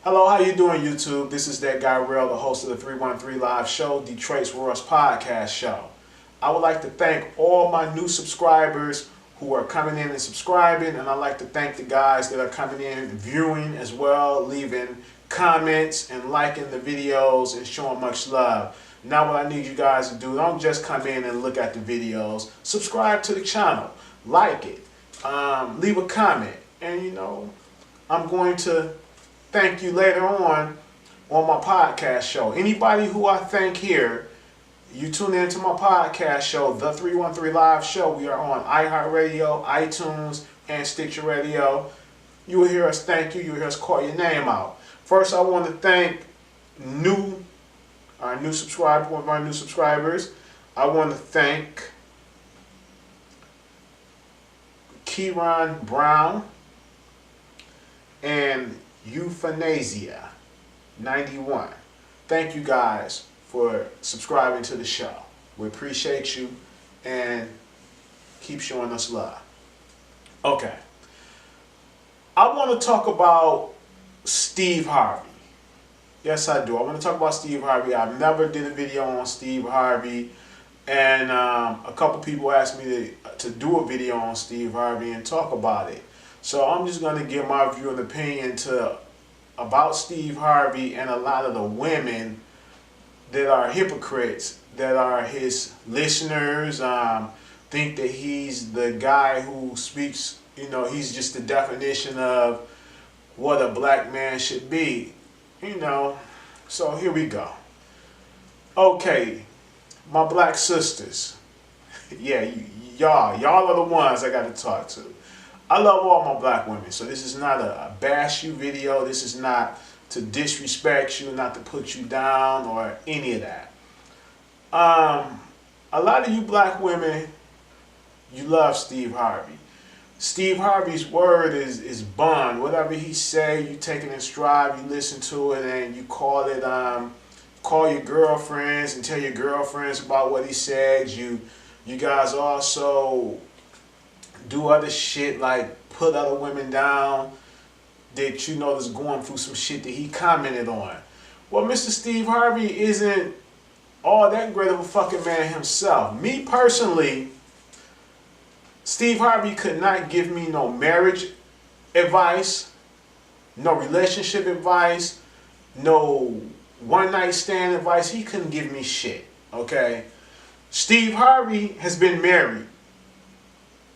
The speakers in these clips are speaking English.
Hello, how you doing, YouTube? This is that guy Real, the host of the 313 Live Show, Detroit's Worst Podcast Show. I would like to thank all my new subscribers who are coming in and subscribing, and I'd like to thank the guys that are coming in and viewing as well, leaving comments and liking the videos and showing much love. Now what I need you guys to do, don't just come in and look at the videos. Subscribe to the channel, like it, leave a comment, and I'm going to thank you later on my podcast show. Anybody who I thank here, you tune into my podcast show, the 313 Live Show. We are on iHeartRadio, iTunes, and Stitcher Radio. You will hear us thank you. You will hear us call your name out. First, I want to thank one of our new subscribers. I want to thank Kieran Brown and Euthanasia 91. Thank you guys for subscribing to the show. We appreciate you and keep showing us love. Okay. I want to talk about Steve Harvey. Yes, I do. I want to talk about Steve Harvey. I've never did a video on Steve Harvey, and a couple people asked me to do a video on Steve Harvey and talk about it. So I'm just going to give my view and opinion about Steve Harvey and a lot of the women that are hypocrites, that are his listeners, think that he's the guy who speaks, he's just the definition of what a black man should be, So here we go. Okay, my black sisters. Yeah, y'all are the ones I got to talk to. I love all my black women, so this is not a bash you video. This is not to disrespect you, not to put you down or any of that. A lot of you black women, you love Steve Harvey. Steve Harvey's word is bond. Whatever he say, you take it in stride, you listen to it, and you call your girlfriends and tell your girlfriends about what he said. You guys also do other shit like put other women down that that's going through some shit that he commented on. Well, Mr. Steve Harvey isn't all that great of a fucking man himself. Me personally, Steve Harvey could not give me no marriage advice, no relationship advice, no one-night stand advice. He couldn't give me shit, okay? Steve Harvey has been married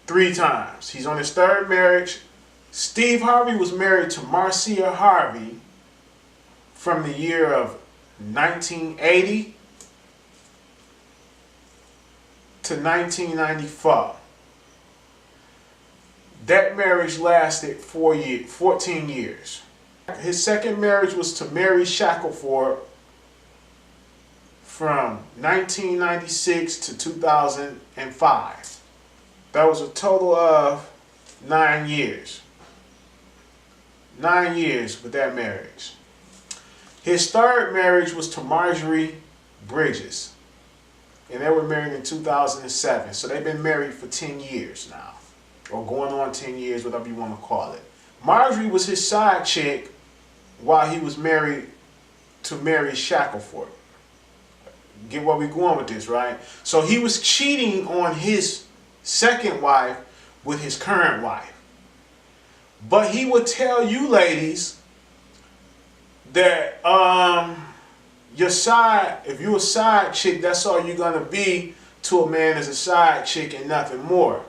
3 times. He's on his 3rd marriage. Steve Harvey was married to Marcia Harvey from the year of 1980 to 1994. That marriage lasted 14 years. His 2nd marriage was to Mary Shackelford from 1996 to 2005. That was a total of 9 years. 9 years with that marriage. His 3rd marriage was to Marjorie Bridges, and they were married in 2007. So they've been married for 10 years now, or going on 10 years, whatever you want to call it. Marjorie was his side chick while he was married to Mary Shackelford. Get where we going with this, right? So he was cheating on his 2nd wife with his current wife. But he would tell you ladies that if you're a side chick, that's all you're going to be to a man as a side chick and nothing more.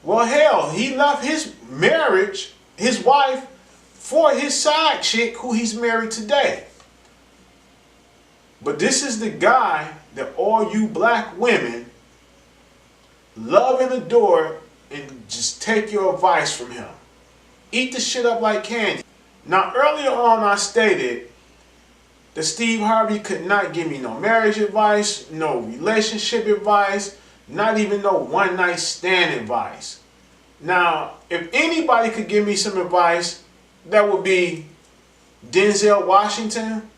Well, hell, he left his marriage, his wife, for his side chick who he's married today. But this is the guy that all you black women love and adore and just take your advice from him. Eat the shit up like candy. Now, earlier on I stated that Steve Harvey could not give me no marriage advice, no relationship advice, not even no one-night stand advice. Now, if anybody could give me some advice, that would be Denzel Washington,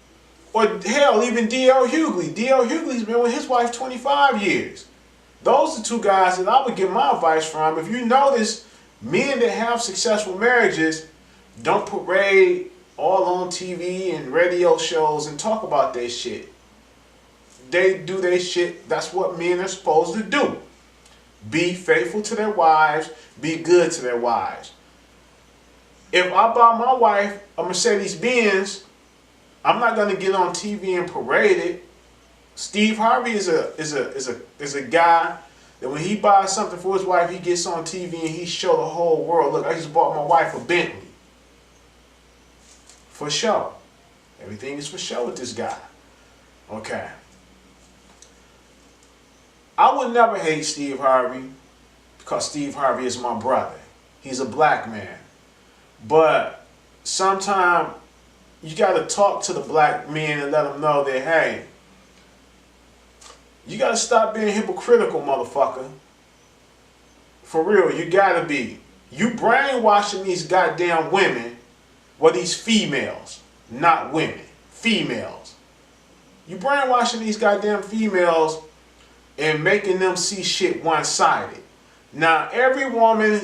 or hell, even D.L. Hughley. D.L. Hughley's been with his wife 25 years. Those are 2 guys that I would get my advice from. If you notice, men that have successful marriages don't parade all on TV and radio shows and talk about their shit. They do their shit. That's what men are supposed to do. Be faithful to their wives. Be good to their wives. If I buy my wife a Mercedes Benz, I'm not gonna get on TV and parade it. Steve Harvey is a guy that when he buys something for his wife, he gets on TV and he show the whole world, look, I just bought my wife a Bentley. For show. Everything is for show with this guy. Okay. I would never hate Steve Harvey because Steve Harvey is my brother. He's a black man. But sometimes you got to talk to the black men and let them know that, hey, you got to stop being hypocritical, motherfucker. For real, you got to be. You brainwashing these goddamn women, well, these females, not women, females. You brainwashing these goddamn females and making them see shit one-sided. Now, every woman,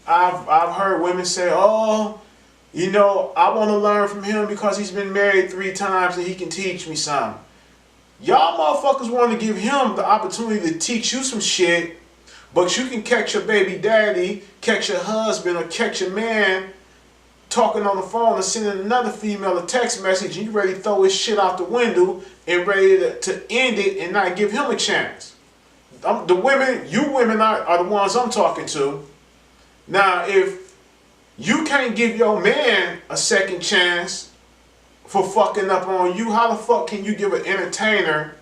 I've heard women say, oh, you know, I want to learn from him because he's been married 3 times and he can teach me something. Y'all motherfuckers want to give him the opportunity to teach you some shit, but you can catch your baby daddy, catch your husband, or catch your man talking on the phone and sending another female a text message and you ready to throw his shit out the window and ready to end it and not give him a chance. The women, you women are the ones I'm talking to. Now, if you can't give your man a second chance for fucking up on you, how the fuck can you give an entertainer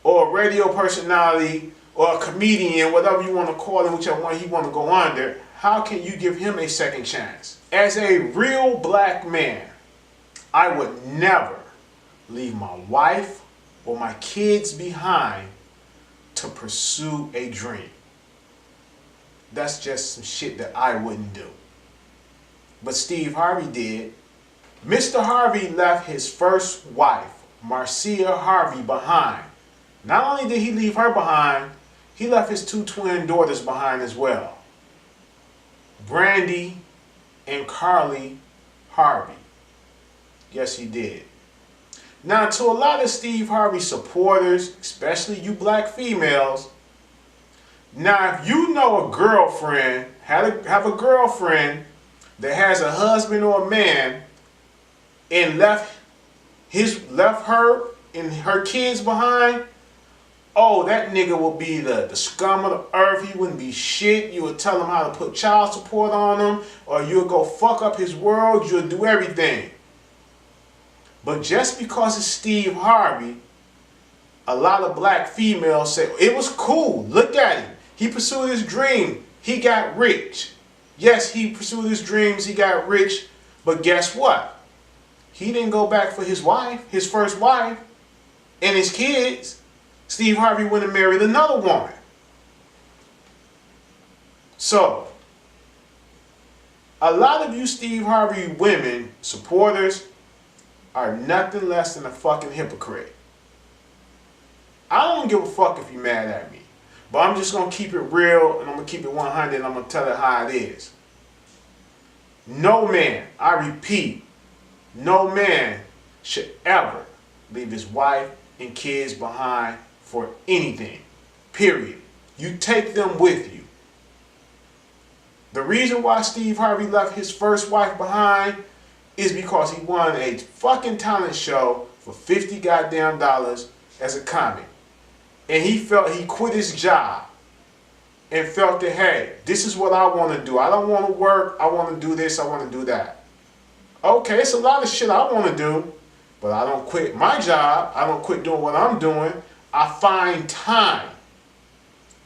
or a radio personality or a comedian, whatever you want to call him, whichever one he want to go under, how can you give him a second chance? As a real black man, I would never leave my wife or my kids behind to pursue a dream. That's just some shit that I wouldn't do. But Steve Harvey did. Mr. Harvey left his first wife, Marcia Harvey, behind. Not only did he leave her behind, he left his 2 twin daughters behind as well. Brandy and Carly Harvey. Yes, he did. Now, to a lot of Steve Harvey supporters, especially you black females, now if you know a girlfriend, have a girlfriend that has a husband or a man and left her and her kids behind, oh, that nigga will be the scum of the earth. He wouldn't be shit. You would tell him how to put child support on him, or you'll go fuck up his world. You'll do everything. But just because it's Steve Harvey, a lot of black females say, it was cool. Look at him. He pursued his dream. He got rich. Yes, he pursued his dreams. He got rich. But guess what? He didn't go back for his wife, his first wife, and his kids. Steve Harvey went and married another woman. So, a lot of you Steve Harvey women, supporters, are nothing less than a fucking hypocrite. I don't give a fuck if you're mad at me. But I'm just going to keep it real and I'm going to keep it 100 and I'm going to tell it how it is. No man, I repeat, no man should ever leave his wife and kids behind for anything. Period. You take them with you. The reason why Steve Harvey left his first wife behind is because he won a fucking talent show for $50 goddamn as a comic. And he felt he quit his job and felt that, hey, this is what I want to do. I don't want to work. I want to do this. I want to do that. Okay, it's a lot of shit I want to do, but I don't quit my job. I don't quit doing what I'm doing. I find time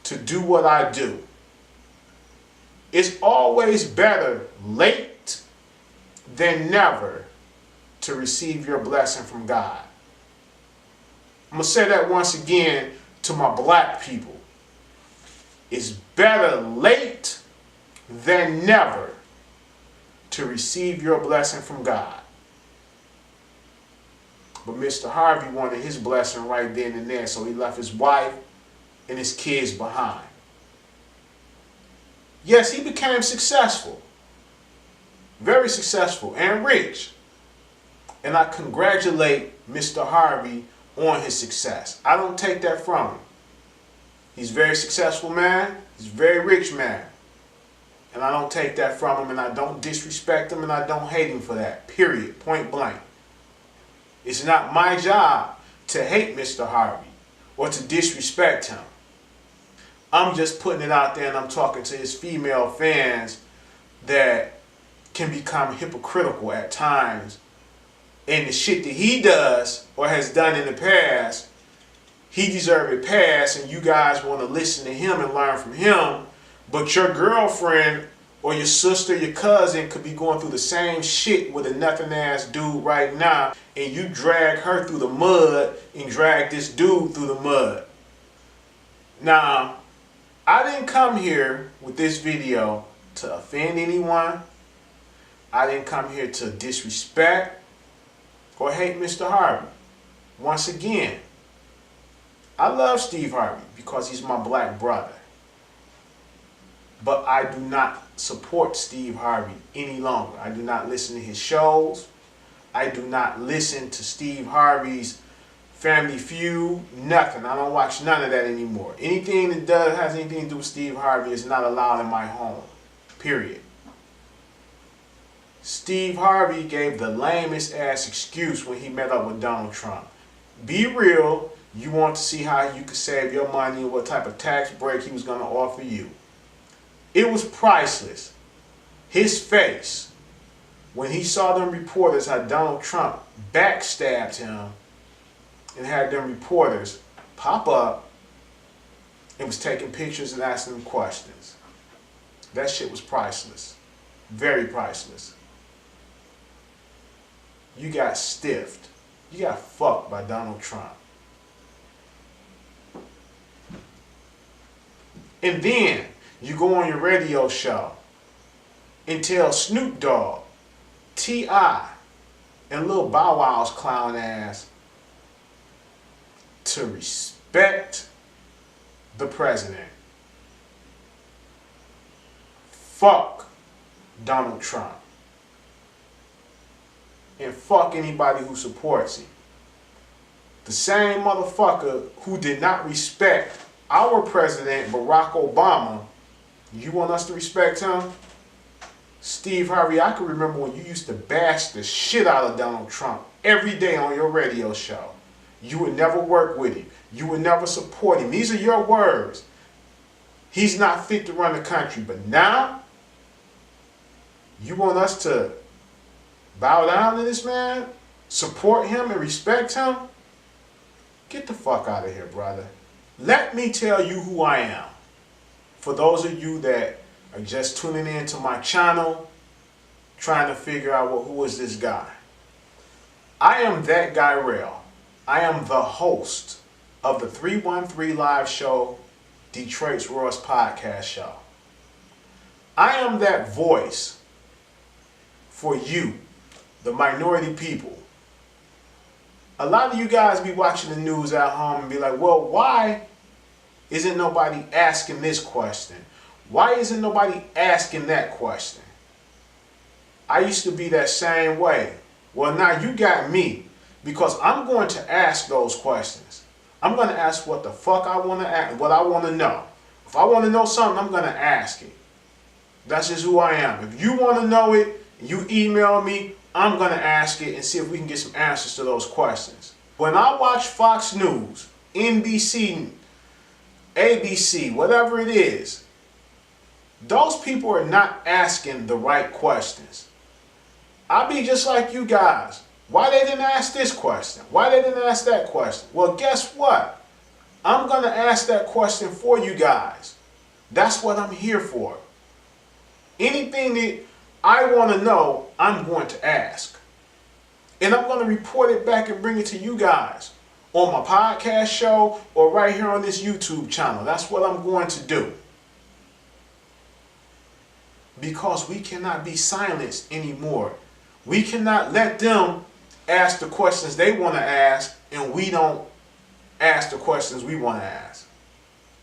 to do what I do. It's always better late than never to receive your blessing from God. I'm going to say that once again to my black people. It's better late than never to receive your blessing from God. But Mr. Harvey wanted his blessing right then and there, so he left his wife and his kids behind. Yes, he became successful. Very successful and rich. And I congratulate Mr. Harvey on his success. I don't take that from him. He's a very successful man. He's a very rich man. And I don't take that from him, and I don't disrespect him, and I don't hate him for that. Period. Point blank. It's not my job to hate Mr. Harvey or to disrespect him. I'm just putting it out there, and I'm talking to his female fans that can become hypocritical at times. And the shit that he does or has done in the past, he deserves a pass, and you guys want to listen to him and learn from him. But your girlfriend or your sister, your cousin could be going through the same shit with a nothing ass dude right now, and you drag her through the mud and drag this dude through the mud. Now, I didn't come here with this video to offend anyone. I didn't come here to disrespect or hate Mr. Harvey. Once again, I love Steve Harvey because he's my black brother. But I do not support Steve Harvey any longer. I do not listen to his shows. I do not listen to Steve Harvey's Family Feud. Nothing. I don't watch none of that anymore. Anything that has anything to do with Steve Harvey is not allowed in my home. Period. Steve Harvey gave the lamest ass excuse when he met up with Donald Trump. Be real. You want to see how you could save your money and what type of tax break he was going to offer you. It was priceless. His face, when he saw them reporters how Donald Trump backstabbed him and had them reporters pop up and was taking pictures and asking them questions. That shit was priceless. Very priceless. You got stiffed. You got fucked by Donald Trump. And then you go on your radio show and tell Snoop Dogg, T.I., and Lil Bow Wow's clown ass to respect the president. Fuck Donald Trump. And fuck anybody who supports him. The same motherfucker who did not respect our president, Barack Obama, you want us to respect him? Steve Harvey, I can remember when you used to bash the shit out of Donald Trump every day on your radio show. You would never work with him. You would never support him. These are your words. He's not fit to run the country. But now, you want us to bow down to this man? Support him and respect him? Get the fuck out of here, brother. Let me tell you who I am. For those of you that are just tuning in to my channel, trying to figure out, well, who is this guy? I am that guy Rail. I am the host of the 313 Live Show, Detroit's Rawest Podcast Show. I am that voice for you, the minority people. A lot of you guys be watching the news at home and be like, well, why isn't nobody asking this question? Why isn't nobody asking that question? I used to be that same way. Well, now you got me, because I'm going to ask those questions. I'm going to ask what the fuck I want to ask, what I want to know. If I want to know something, I'm going to ask it. That's just who I am. If you want to know it, you email me, I'm going to ask it and see if we can get some answers to those questions. When I watch Fox News, NBC, ABC, whatever it is, those people are not asking the right questions. I be just like you guys. Why they didn't ask this question? Why they didn't ask that question? Well, guess what? I'm going to ask that question for you guys. That's what I'm here for. Anything that I want to know, I'm going to ask. And I'm going to report it back and bring it to you guys on my podcast show or right here on this YouTube channel. That's what I'm going to do. Because we cannot be silenced anymore. We cannot let them ask the questions they want to ask and we don't ask the questions we want to ask.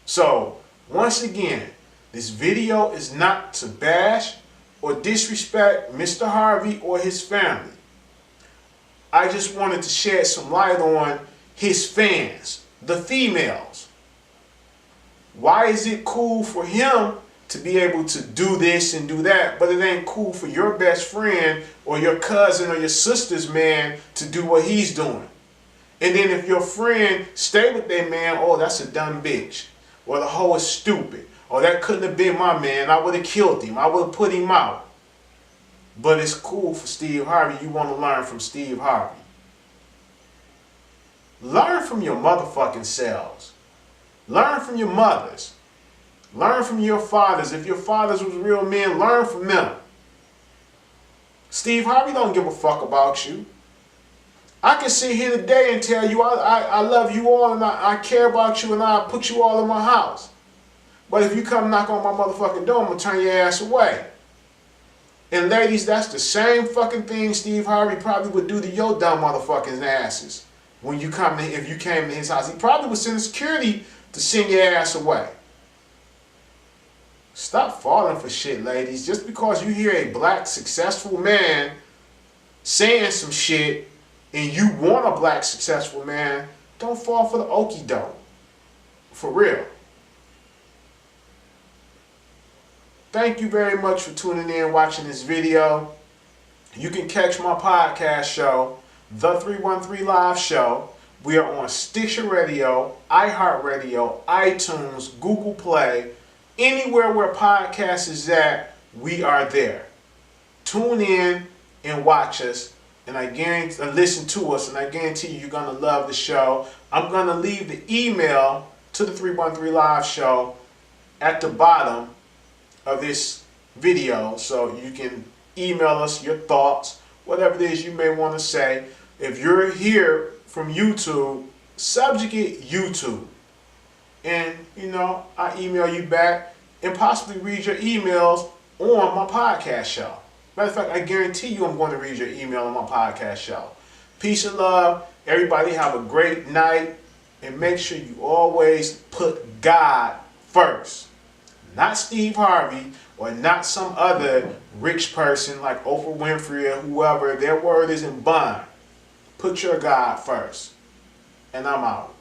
So, once again, this video is not to bash or disrespect Mr. Harvey or his family. I just wanted to shed some light on his fans, the females. Why is it cool for him to be able to do this and do that, but it ain't cool for your best friend or your cousin or your sister's man to do what he's doing? And then if your friend stay with their man, oh, that's a dumb bitch. Or the hoe is stupid. Or that couldn't have been my man. I would have killed him. I would have put him out. But it's cool for Steve Harvey. You want to learn from Steve Harvey. Learn from your motherfucking selves. Learn from your mothers. Learn from your fathers. If your fathers was real men, learn from them. Steve Harvey don't give a fuck about you. I can sit here today and tell you I love you all and I care about you and I put you all in my house. But if you come knock on my motherfucking door, I'm going to turn your ass away. And ladies, that's the same fucking thing Steve Harvey probably would do to your dumb motherfucking asses when you come to, if you came to his house. He probably would send security to send your ass away. Stop falling for shit, ladies. Just because you hear a black successful man saying some shit and you want a black successful man, don't fall for the okie doke. For real. Thank you very much for tuning in and watching this video. You can catch my podcast show, The 313 Live Show. We are on Stitcher Radio, iHeartRadio, iTunes, Google Play. Anywhere where podcast is at, we are there. Tune in and watch us. And I guarantee, listen to us, and I guarantee you're going to love the show. I'm going to leave the email to the 313 Live Show at the bottom of this video, so you can email us your thoughts, whatever it is you may want to say. If you're here from YouTube, subjugate YouTube. And, you know, I email you back and possibly read your emails on my podcast show. Matter of fact, I guarantee you I'm going to read your email on my podcast show. Peace and love. Everybody have a great night. And make sure you always put God first. Not Steve Harvey or not some other rich person like Oprah Winfrey or whoever. Their word isn't bond. Put your God first. And I'm out.